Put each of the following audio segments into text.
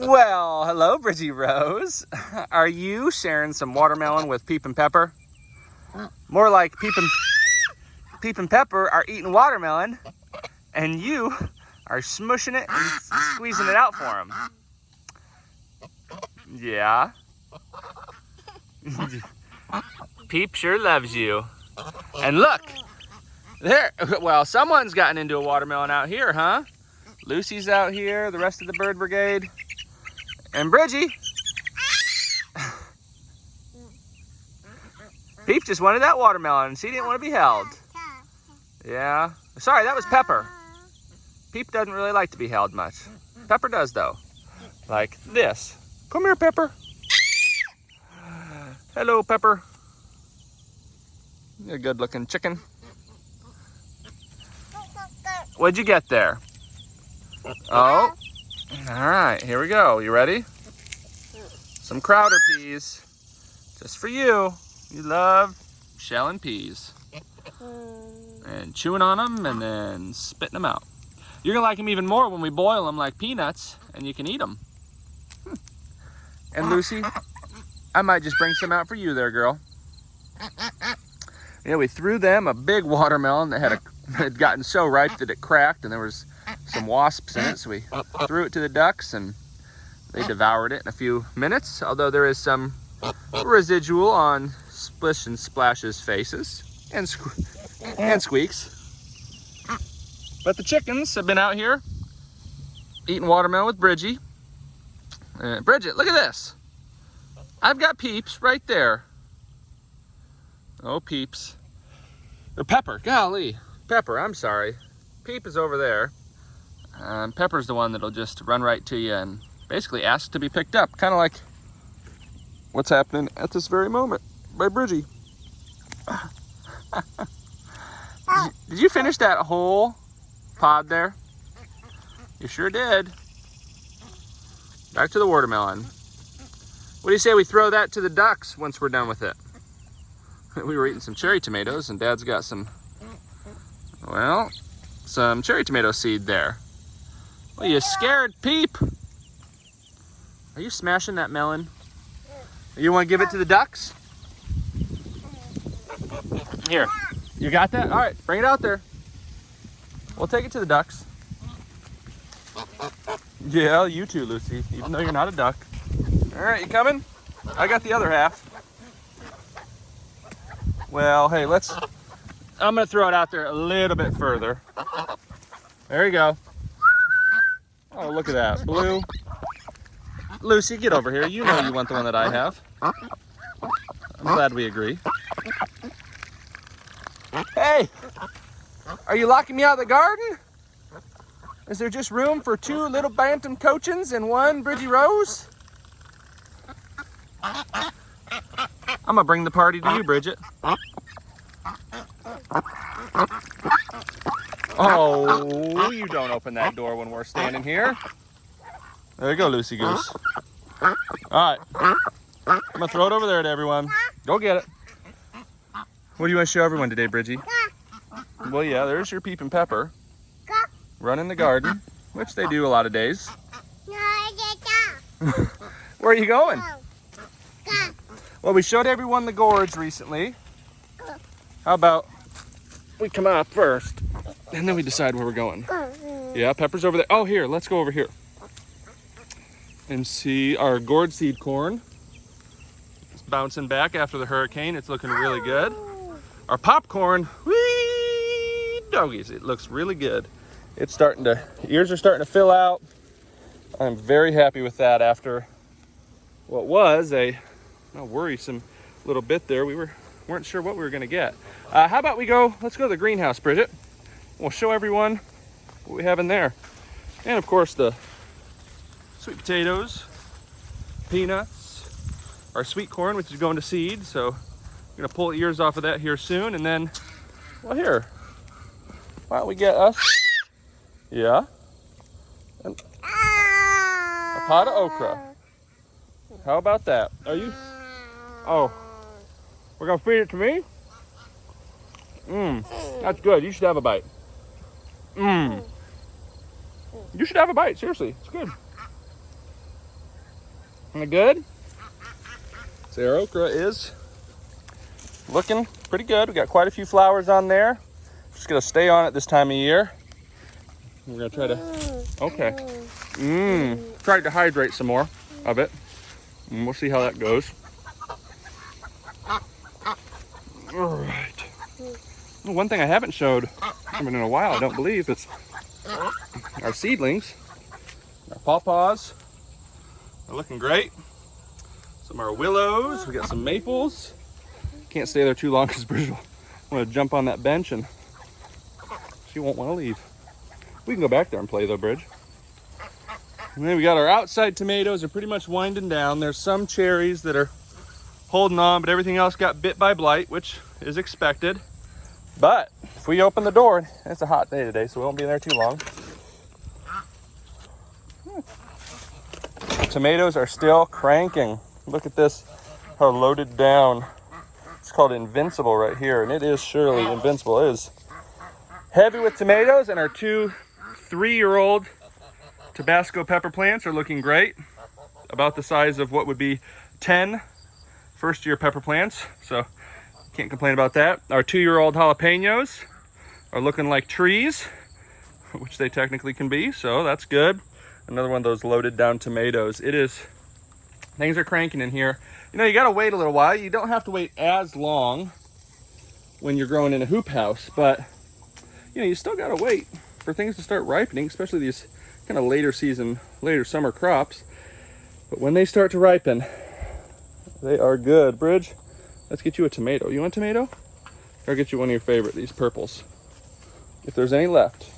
Well, hello, Bridgie Rose. Are you sharing some watermelon with Peep and Pepper? More like Peep and Pepper are eating watermelon, and you are smushing it and squeezing it out for them. Yeah. Peep sure loves you. And look, there. Well, someone's gotten into a watermelon out here, huh? Lucy's out here, the rest of the bird brigade. And Bridgie. Peep just wanted that watermelon. She didn't want to be held. Yeah. Sorry, that was Pepper. Peep doesn't really like to be held much. Pepper does, though. Like this. Come here, Pepper. Hello, Pepper. You're a good-looking chicken. What'd you get there? Oh. All right, here we go. You ready? Some Crowder peas. Just for you. You love shelling peas. And chewing on them and then spitting them out. You're going to like them even more when we boil them like peanuts and you can eat them. And Lucy, I might just bring some out for you there, girl. Yeah, we threw them a big watermelon that had gotten so ripe that it cracked and there was some wasps in it. So we threw it to the ducks and they devoured it in a few minutes. Although there is some residual on Splish and Splash's faces and Squeak's. But the chickens have been out here eating watermelon with Bridgie. Bridget, look at this. I've got Peeps right there. Oh, Peeps. Or Pepper, golly. Pepper, I'm sorry. Peep is over there. Pepper's the one that'll just run right to you and basically ask to be picked up. Kind of like what's happening at this very moment by Bridgie. Did you finish that whole pod there? You sure did. Back to the watermelon. What do you say we throw that to the ducks once we're done with it? We were eating some cherry tomatoes and Dad's got some cherry tomato seed there. Well, you scared, Peep? Are you smashing that melon? You want to give it to the ducks? Here, you got that? All right, bring it out there. We'll take it to the ducks. Yeah, you too, Lucy, even though you're not a duck. All right, you coming? I got the other half. Well, hey, I'm gonna throw it out there a little bit further. There you go. Oh, look at that, blue. Lucy, get over here. You know you want the one that I have. I'm glad we agree. Hey, are you locking me out of the garden? Is there just room for 2 little bantam cochins and 1 Bridgie Rose? I'm gonna bring the party to you, Bridget. Oh, you don't open that door when we're standing here. There you go, Lucy Goose. All right, I'm gonna throw it over there to everyone. Go get it. What do you want to show everyone today, Bridgie? Well, yeah, there's your Peep and Pepper running the garden, which they do a lot of days. Where are you going? Well, we showed everyone the gorge recently. How about we come out first, and then we decide where we're going. Yeah, Pepper's over there. Oh, here, let's go over here and see our gourd seed corn. It's bouncing back after the hurricane. It's looking really good. Our popcorn, wee doggies, it looks really good. It's ears are starting to fill out. I'm very happy with that after what was a worrisome little bit there. We weren't sure what we were gonna get. How about let's go to the greenhouse, Bridget. We'll show everyone what we have in there. And of course the sweet potatoes, peanuts, our sweet corn, which is going to seed. So we're gonna pull ears off of that here soon. And then, well, here, why don't we get us, yeah, a pot of okra. How about that? Oh, we're gonna feed it to me? That's good. You should have a bite. You should have a bite, seriously, it's good. Isn't it good? So our okra is looking pretty good. We got quite a few flowers on there. Just gonna stay on it this time of year. We're gonna try to, okay. Try to hydrate some more of it. And we'll see how that goes. All right. One thing I haven't showed in a while, I don't believe, is our seedlings. Our pawpaws are looking great. Some of our willows, we got some maples. Can't stay there too long because Bridgette will want to jump on that bench and she won't want to leave. We can go back there and play though, Bridge. And then we got our outside tomatoes are pretty much winding down. There's some cherries that are holding on, but everything else got bit by blight, which is expected. But if we open the door, it's a hot day today, so we won't be in there too long. Tomatoes are still cranking. Look at this, how loaded down. It's called Invincible right here, and it is surely Invincible. It is heavy with tomatoes, and our 2 3-year-old Tabasco pepper plants are looking great. About the size of what would be 10 first-year pepper plants, so can't complain about that. Our 2-year-old jalapenos are looking like trees, which they technically can be, so that's good. Another one of those loaded down tomatoes. Things are cranking in here. You know, you gotta wait a little while. You don't have to wait as long when you're growing in a hoop house, but you know, you still gotta wait for things to start ripening, especially these kind of later summer crops. But when they start to ripen, they are good. Bridge, let's get you a tomato. You want a tomato? Or get you one of your favorite, these purples. If there's any left.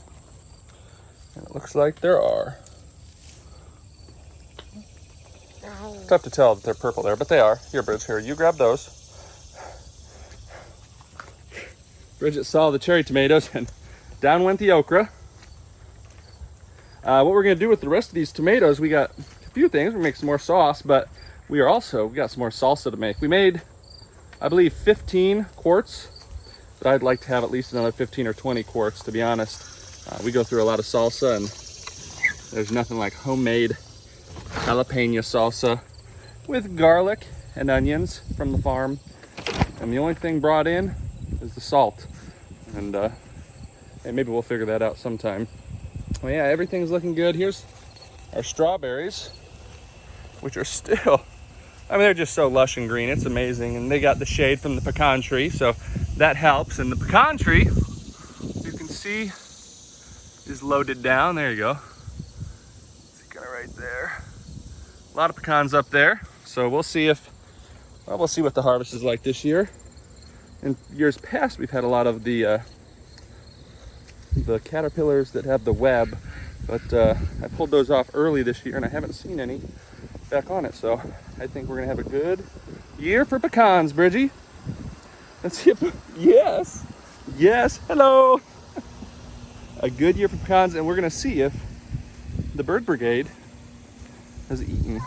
And it looks like there are. It's tough to tell that they're purple there, but they are. Here, Bridge, here, you grab those. Bridgette saw the cherry tomatoes and down went the okra. What we're gonna do with the rest of these tomatoes, we got a few things. We're gonna make some more sauce, but we got some more salsa to make. We made, I believe, 15 quarts, but I'd like to have at least another 15 or 20 quarts, to be honest. We go through a lot of salsa, and there's nothing like homemade jalapeno salsa with garlic and onions from the farm. And the only thing brought in is the salt. And maybe we'll figure that out sometime. Well, yeah, everything's looking good. Here's our strawberries, which are still, I mean, they're just so lush and green. It's amazing. And they got the shade from the pecan tree, so that helps. And the pecan tree, you can see, is loaded down. There you go. It's kind of right there. A lot of pecans up there. So we'll see what the harvest is like this year. In years past, we've had a lot of the caterpillars that have the web, but I pulled those off early this year and I haven't seen any back on it. So I think we're gonna have a good year for pecans, Bridgie. Let's see if, yes, hello. A good year for pecans, and we're gonna see if the bird brigade has eaten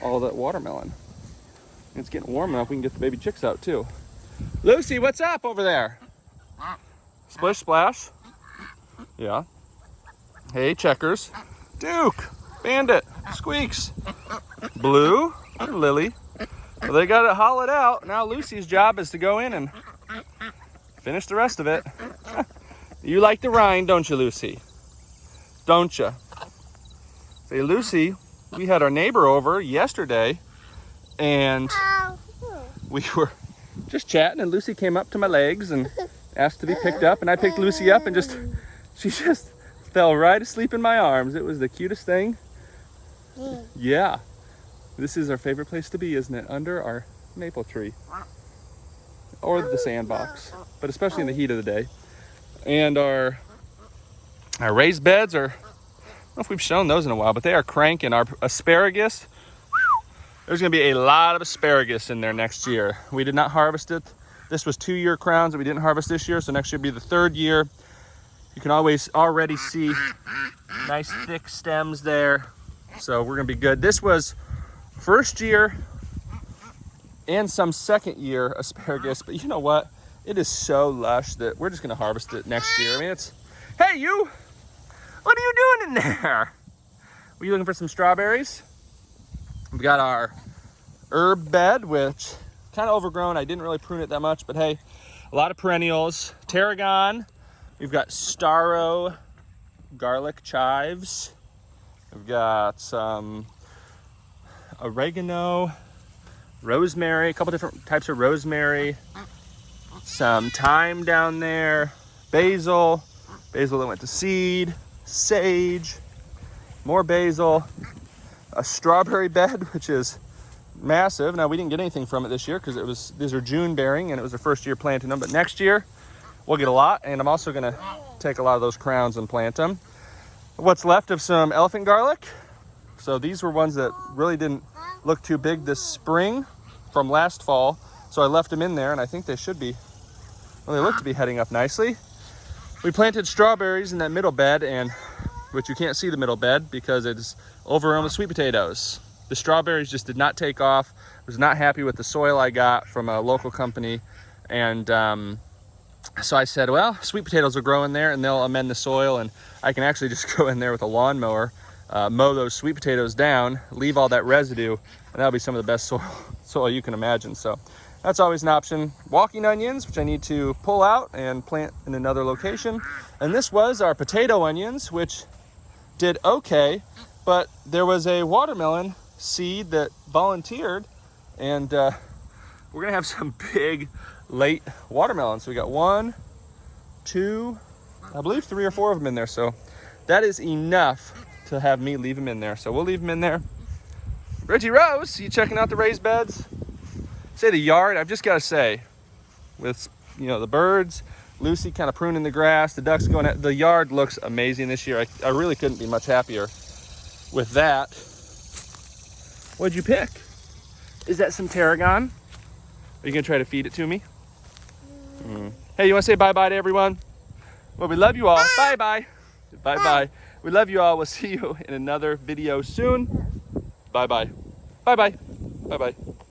all that watermelon. It's getting warm enough we can get the baby chicks out too. Lucy, what's up over there? Splish splash. Yeah. Hey, Checkers. Duke, Bandit, Squeaks, Blue, and Lily. Well, they got it hollowed out. Now Lucy's job is to go in and finish the rest of it. You like the rind, don't you, Lucy? Don't you? Say, Lucy, we had our neighbor over yesterday, and we were just chatting, and Lucy came up to my legs and asked to be picked up, and I picked Lucy up, and she just fell right asleep in my arms. It was the cutest thing. Yeah. This is our favorite place to be, isn't it? Under our maple tree. Or the sandbox, but especially in the heat of the day. And our raised beds are, I don't know if we've shown those in a while, but they are cranking. Our asparagus, there's gonna be a lot of asparagus in there next year. We did not harvest it. This was 2-year crowns that we didn't harvest this year, so next year will be the 3rd year. You can already see nice thick stems there. So we're gonna be good. This was 1st year and some 2nd year asparagus, but you know what? It is so lush that we're just gonna harvest it next year. I mean, hey you, what are you doing in there? Were you looking for some strawberries? We've got our herb bed, which kind of overgrown. I didn't really prune it that much, but hey, a lot of perennials. Tarragon. We've got Starro garlic chives. We've got some oregano, rosemary, a couple different types of rosemary, some thyme down there, basil that went to seed, sage, more basil, a strawberry bed, which is massive. Now, we didn't get anything from it this year because these are June bearing and it was the first year planting them, but next year we'll get a lot, and I'm also gonna take a lot of those crowns and plant them. What's left of some elephant garlic. So these were ones that really didn't look too big this spring from last fall. So I left them in there, and I think they should be, well, they look to be heading up nicely. We planted strawberries in that middle bed, which you can't see the middle bed because it's overrun with sweet potatoes. The strawberries just did not take off. I was not happy with the soil I got from a local company. And so I said, well, sweet potatoes will grow in there and they'll amend the soil, and I can actually just go in there with a lawnmower, mow those sweet potatoes down, leave all that residue, and that'll be some of the best soil you can imagine. So that's always an option. Walking onions, which I need to pull out and plant in another location. And this was our potato onions, which did okay, but there was a watermelon seed that volunteered, and we're gonna have some big late watermelons. So we got 1, 2, I believe 3 or 4 of them in there. So that is enough to have me leave them in there. So we'll leave them in there. Reggie Rose, you checking out the raised beds? Say the yard, I've just got to say, with the birds, Lucy kind of pruning the grass, the ducks going at, the yard looks amazing this year. I really couldn't be much happier with that. What'd you pick? Is that some tarragon? Are you gonna try to feed it to me? Hey, you want to say bye-bye to everyone? Well, we love you all. Bye-bye. Bye-bye. We love you all. We'll see you in another video soon. Bye-bye. Bye-bye. Bye-bye.